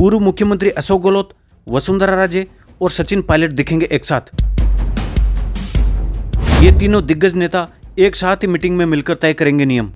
पूर्व मुख्यमंत्री अशोक गहलोत, वसुंधरा राजे और सचिन पायलट दिखेंगे एक साथ। ये तीनों दिग्गज नेता एक साथ ही मीटिंग में मिलकर तय करेंगे नियम।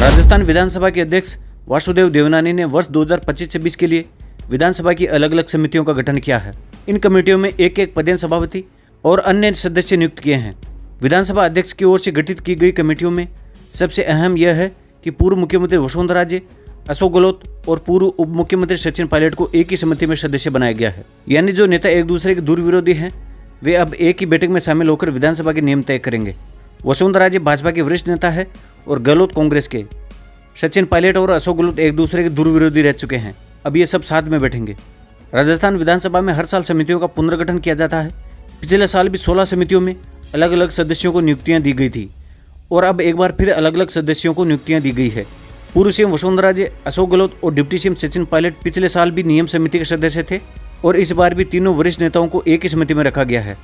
राजस्थान विधानसभा के अध्यक्ष वासुदेव देवनानी ने वर्ष 2025-26 के लिए विधानसभा की अलग अलग समितियों का गठन किया है। इन कमेटियों में एक एक पदेन सभापति और अन्य सदस्य नियुक्त किए हैं। विधानसभा अध्यक्ष की ओर से गठित की गई कमेटियों में सबसे अहम यह है कि पूर्व मुख्यमंत्री वसुंधरा राजे, अशोक गहलोत और पूर्व उप मुख्यमंत्री सचिन पायलट को एक ही समिति में सदस्य बनाया गया है। यानी जो नेता एक दूसरे के दूर विरोधी हैं वे अब एक ही बैठक में शामिल होकर विधानसभा के नियम तय करेंगे। वसुंधरा राजे भाजपा के वरिष्ठ नेता है और गहलोत कांग्रेस के। सचिन पायलट और अशोक गहलोत एक दूसरे के दूर विरोधी रह चुके हैं। अब ये सब साथ में बैठेंगे। राजस्थान विधानसभा में हर साल समितियों का पुनर्गठन किया जाता है। पिछले साल भी 16 समितियों में अलग अलग सदस्यों को नियुक्तियां दी गई थी और अब एक बार फिर अलग अलग सदस्यों को नियुक्तियां दी गई है। पूर्व सीएम वसुंधरा राजे, अशोक गहलोत और डिप्टी सीएम सचिन पायलट पिछले साल भी नियम समिति के सदस्य थे और इस बार भी तीनों वरिष्ठ नेताओं को एक ही समिति में रखा गया है।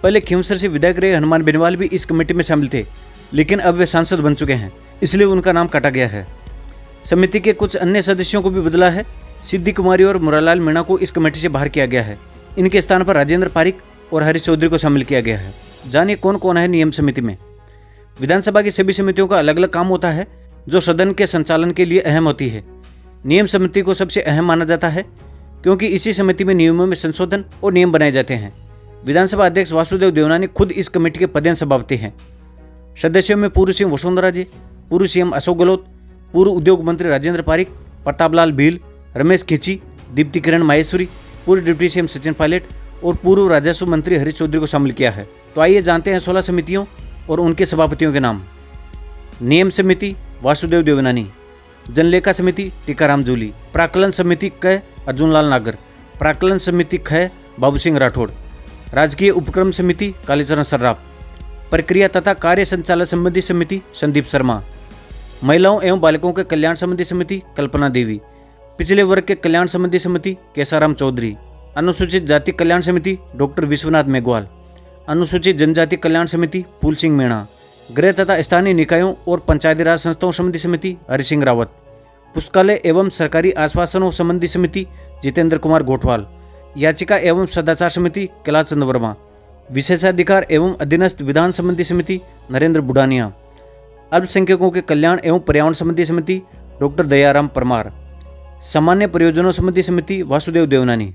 पहले खींवसर से विधायक रहे हनुमान बेनीवाल भी इस कमेटी में शामिल थे, लेकिन अब वे सांसद बन चुके हैं, इसलिए उनका नाम काटा गया है। समिति के कुछ अन्य सदस्यों को भी बदला है। सिद्धि कुमारी और मुरालाल मीणा को इस कमेटी से बाहर किया गया है। इनके स्थान पर राजेंद्र पारिक और हरीश चौधरी को शामिल किया गया है। जानिए कौन कौन है नियम समिति में। विधानसभा की सभी समितियों का अलग अलग काम होता है जो सदन के संचालन के लिए अहम होती है। नियम समिति को सबसे अहम माना जाता है क्योंकि इसी समिति में नियमों में संशोधन और नियम बनाए जाते हैं। विधानसभा अध्यक्ष वासुदेव देवनानी खुद इस कमेटी के पदेन सभापति हैं। सदस्यों में पूर्व सीएम वसुंधरा राजे, पूर्व सीएम अशोक गहलोत, पूर्व उद्योग मंत्री राजेंद्र पारिक, प्रतापलाल भील, रमेश खींची, दीप्ति किरण माहेश्वरी, पूर्व डिप्टी सीएम सचिन पायलट और पूर्व राजस्व मंत्री हरीश चौधरी को शामिल किया है। तो आइए जानते हैं 16 समितियों और उनके सभापतियों के नाम। नियम समिति वासुदेव देवनानी, जनलेखा समिति टीकाराम जूली, प्राक्कलन समिति क अर्जुनलाल नागर, प्राक्कलन समिति ख बाबू सिंह राठौड़, राजकीय उपक्रम समिति कालीचरण सर्राफ, प्रक्रिया तथा कार्य संचालन संबंधी समिति संदीप शर्मा, महिलाओं एवं बालकों के कल्याण संबंधी समिति कल्पना देवी, पिछले वर्ग के कल्याण संबंधी समिति केसाराम चौधरी, अनुसूचित जाति कल्याण समिति डॉक्टर विश्वनाथ मेघवाल, अनुसूचित जनजाति कल्याण समिति फूल सिंह मीणा, गृह तथा स्थानीय निकायों और पंचायती राज संस्थाओं संबंधी समिति हरि सिंह रावत, पुस्तकालय एवं सरकारी आश्वासनों संबंधी समिति जितेंद्र कुमार गोठवाल, याचिका एवं सदाचार समिति कैलाश चंद्र वर्मा, विशेषाधिकार एवं अधीनस्थ विधान संबंधी समिति नरेंद्र बुढ़ानिया, अल्पसंख्यकों के कल्याण एवं पर्यावरण संबंधी समिति डॉक्टर दयाराम परमार, सामान्य परियोजनाओं संबंधी समिति वासुदेव देवनानी।